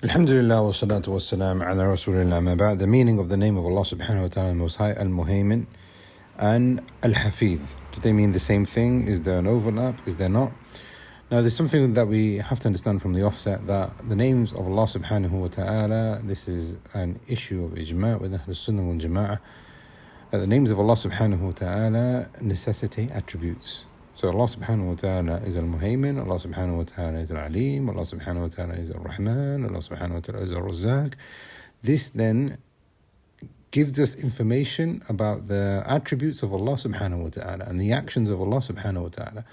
Alhamdulillah wa salatu wa salam ala rasulillah ma ba'd. The meaning of the name of Allah subhanahu wa ta'ala Most High, al-Muhaymin and al-Hafeedh. Do they mean the same thing? Is there an overlap? Is there not? Now there's something that we have to understand from the offset, that the names of Allah subhanahu wa ta'ala, this is an issue of ijma' with Ahlul Sunnah wal Jama'ah, that the names of Allah subhanahu wa ta'ala necessitate attributes. So Allah subhanahu wa ta'ala is al-Muhaymin, Allah subhanahu wa ta'ala is al-Alim, Allah subhanahu wa ta'ala is al-Rahman, Allah subhanahu wa ta'ala is al-Razzaq. This then gives us information about the attributes of Allah subhanahu wa ta'ala and the actions of Allah subhanahu wa ta'ala.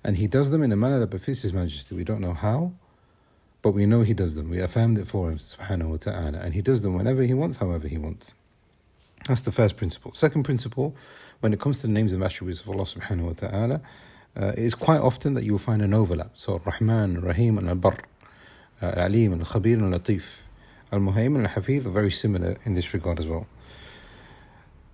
And He does them in a manner that befits His Majesty. We don't know how, but we know He does them. We affirmed it for Him subhanahu wa ta'ala. And He does them whenever He wants, however He wants. That's the first principle. Second principle, when it comes to the names and attributes of Allah subhanahu wa ta'ala, it is quite often that you will find an overlap. So Rahman, Rahim, and Al-Barr, Al-Alim, Al-Khabir, and Al-Latif. Al-Muhaymin and Al-Hafeedh are very similar in this regard as well.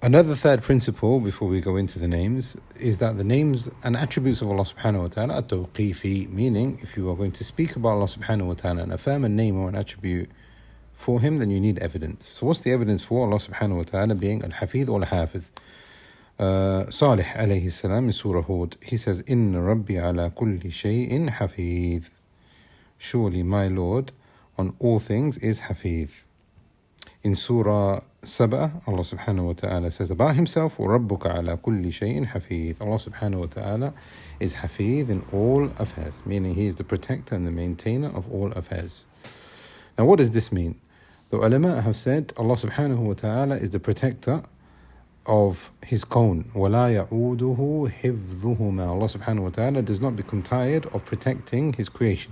Another third principle, before we go into the names, is that the names and attributes of Allah subhanahu wa ta'ala are tawqifi, meaning if you are going to speak about Allah subhanahu wa ta'ala and affirm a name or an attribute for Him, then you need evidence. So what's the evidence for Allah subhanahu wa ta'ala being Al-Hafeedh or Al-Hafidh? Salih alayhi salam in Surah Hud, he says, Inna Rabbi ala kulli shay'in hafidh. Surely my Lord on all things is Hafidh. In Surah Sabah, Allah subhanahu wa ta'ala says about Himself, وَرَبُّكَ عَلَى كُلِّ شَيْءٍ حَفِيظ. Allah subhanahu wa ta'ala is Hafidh in all affairs, meaning He is the protector and the maintainer of all affairs. Now what does this mean? The ulama have said Allah subhanahu wa ta'ala is the protector of His kawn. وَلَا يَعُودُهُ حِفْظُهُمَا. Allah subhanahu wa ta'ala does not become tired of protecting His creation.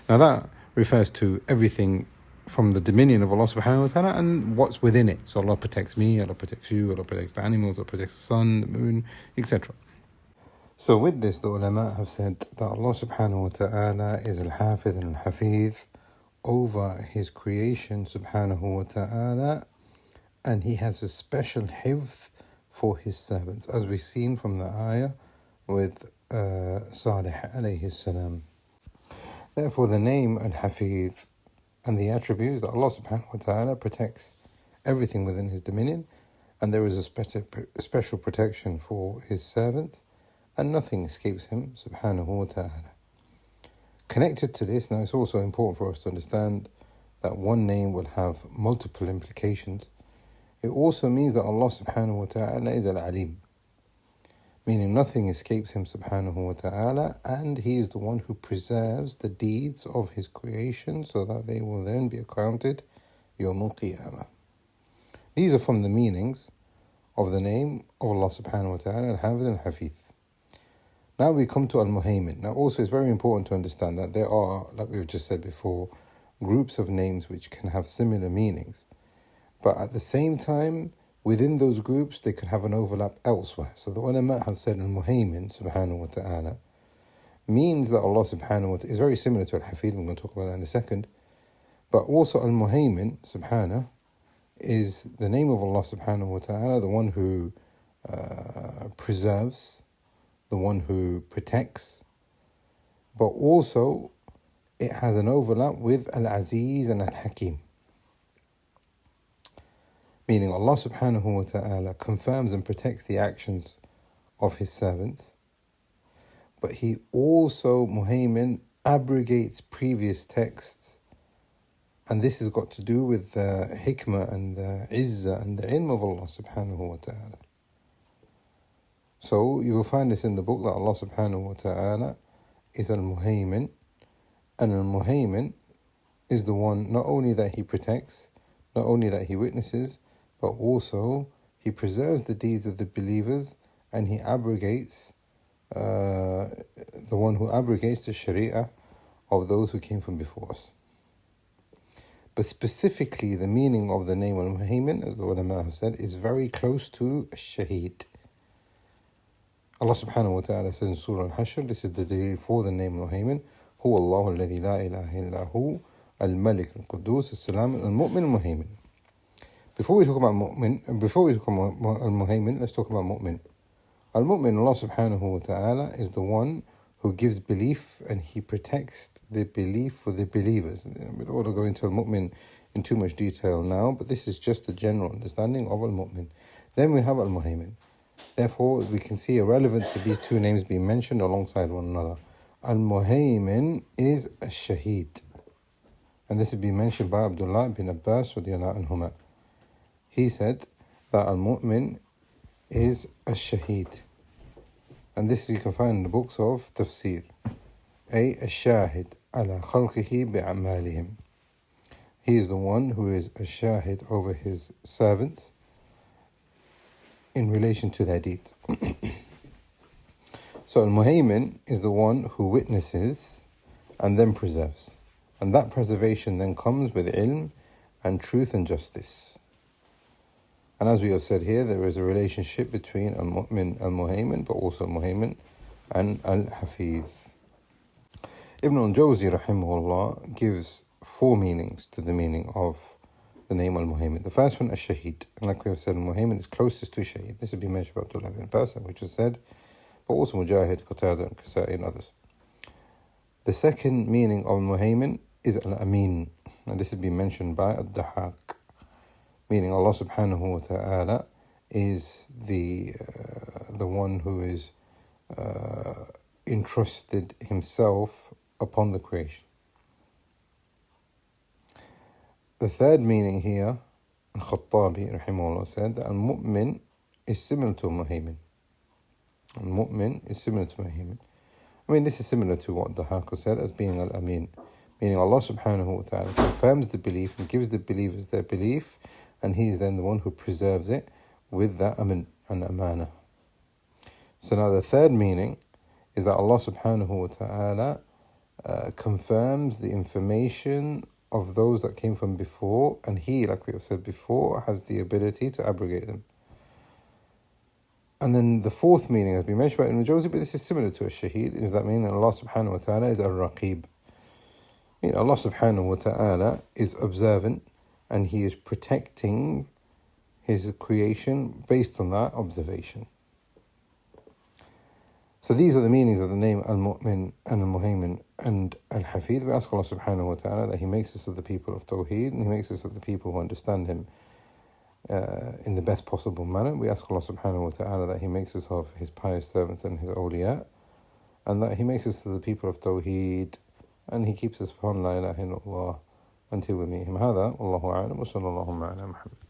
Now that refers to everything from the dominion of Allah subhanahu wa ta'ala and what's within it. So Allah protects me, Allah protects you, Allah protects the animals, Allah protects the sun, the moon, etc. So with this, the ulama have said that Allah subhanahu wa ta'ala is al-Hafidh and al-Hafeedh over His creation subhanahu wa ta'ala, and He has a special hifz for His servants, as we've seen from the ayah with Salih alayhi salam. Therefore the name al-Hafeedh and the attributes that Allah subhanahu wa ta'ala protects everything within His dominion, and there is a special protection for His servants, and nothing escapes Him subhanahu wa ta'ala. Connected to this, now it's also important for us to understand that one name will have multiple implications. It also means that Allah subhanahu wa ta'ala is al-Alim, meaning nothing escapes Him subhanahu wa ta'ala, and He is the one who preserves the deeds of His creation so that they will then be accounted Yawm al-Qiyamah. These are from the meanings of the name of Allah subhanahu wa ta'ala, al-Hafidh and al-Hafeedh. Now we come to al-Muhaymin. Now also it's very important to understand that there are, like we've just said before, groups of names which can have similar meanings, but at the same time, within those groups, they can have an overlap elsewhere. So the ulama have said al-Muhaymin subhanahu wa ta'ala means that Allah subhanahu wa ta'ala is very similar to al-Hafeedh. We're going to talk about that in a second. But also al-Muhaymin subhanahu is the name of Allah subhanahu wa ta'ala, the one who preserves, the one who protects. But also it has an overlap with al-Aziz and al-Hakim, meaning Allah subhanahu wa ta'ala confirms and protects the actions of His servants, but He also, Muhaymin, abrogates previous texts, and this has got to do with the hikmah and the izzah and the ilm of Allah subhanahu wa ta'ala. So you will find this in the book that Allah subhanahu wa ta'ala is al-Muhaymin, and al-Muhaymin is the one not only that He protects, not only that He witnesses, but also He preserves the deeds of the believers, and He abrogates, the one who abrogates the sharia of those who came from before us. But specifically, the meaning of the name al-Muhaymin, as the ulama have said, is very close to shaheed. Allah subhanahu wa ta'ala says in Surah Al-Hashr, this is the day for the name al-Muhaymin, Huwa Allahu alladhi la ilaha illa hu, al-Malik al-Quddus, al-Salam, al-Mu'min al-Muhaymin. Before we talk about al-Muhaymin, let's talk about Mu'min. Al-Mu'min, Allah subhanahu wa ta'ala, is the one who gives belief and he protects the belief for the believers. We don't want to go into al-Mu'min in too much detail now, but this is just a general understanding of al-Mu'min. Then we have al-Muhaymin. Therefore, we can see a relevance with these two names being mentioned alongside one another. Al-Muhaymin is al-Shaheed. And this has been mentioned by Abdullah bin Abbas radiyallahu anhuma. He said that al-Mu'min is al-Shaheed. And this you can find in the books of Tafsir. أي الشاهد على خلقه بأعمالهم. He is the one who is a shahid over his servants in relation to their deeds. So al-Muhaymin is the one who witnesses and then preserves. And that preservation then comes with ilm and truth and justice. And as we have said here, there is a relationship between al-Mu'min, al-Muhaymin, but also al-Muhaymin and al-Hafeedh. Ibn al-Jawzi rahimahullah gives 4 meanings to the meaning of the name al-Muhaymin. The first one is Shaheed. And like we have said, al-Muhaymin is closest to Shaheed. This has been mentioned by Abdullah bin Abbas, which was said, but also Mujahid, Qatada, and Kasa'i and others. The second meaning of al-Muhaymin is al-Amin. And this has been mentioned by al-Dahaq, meaning Allah subhanahu wa ta'ala is the one who is entrusted himself upon the creation. The third meaning here, al-Khattabi rahimahullah said that al-Mu'min is similar to al-Muhaymin. Al-Mu'min is similar to al-Muhaymin. I mean, this is similar to what the Haqq said as being al-Amin, meaning Allah subhanahu wa ta'ala confirms the belief and gives the believers their belief, and He is then the one who preserves it with that amin and amana. So now the third meaning is that Allah subhanahu wa ta'ala confirms the information of those that came from before, and He, like we have said before, has the ability to abrogate them. And then the fourth meaning, as we mentioned by Ibn Jawzi, but this is similar to a shaheed, is that meaning Allah subhanahu wa ta'ala is al-Raqib. Meaning Allah subhanahu wa ta'ala is observant and He is protecting His creation based on that observation. So these are the meanings of the name al-Mu'min and al-Muhaymin and al-Hafeedh. We ask Allah subhanahu wa ta'ala that He makes us of the people of Tawheed and He makes us of the people who understand Him in the best possible manner. We ask Allah subhanahu wa ta'ala that He makes us of His pious servants and His awliya, and that He makes us of the people of Tawheed and He keeps us upon La ilaha illallah until we meet Him. هذا والله أعلم وصلى الله على محمد.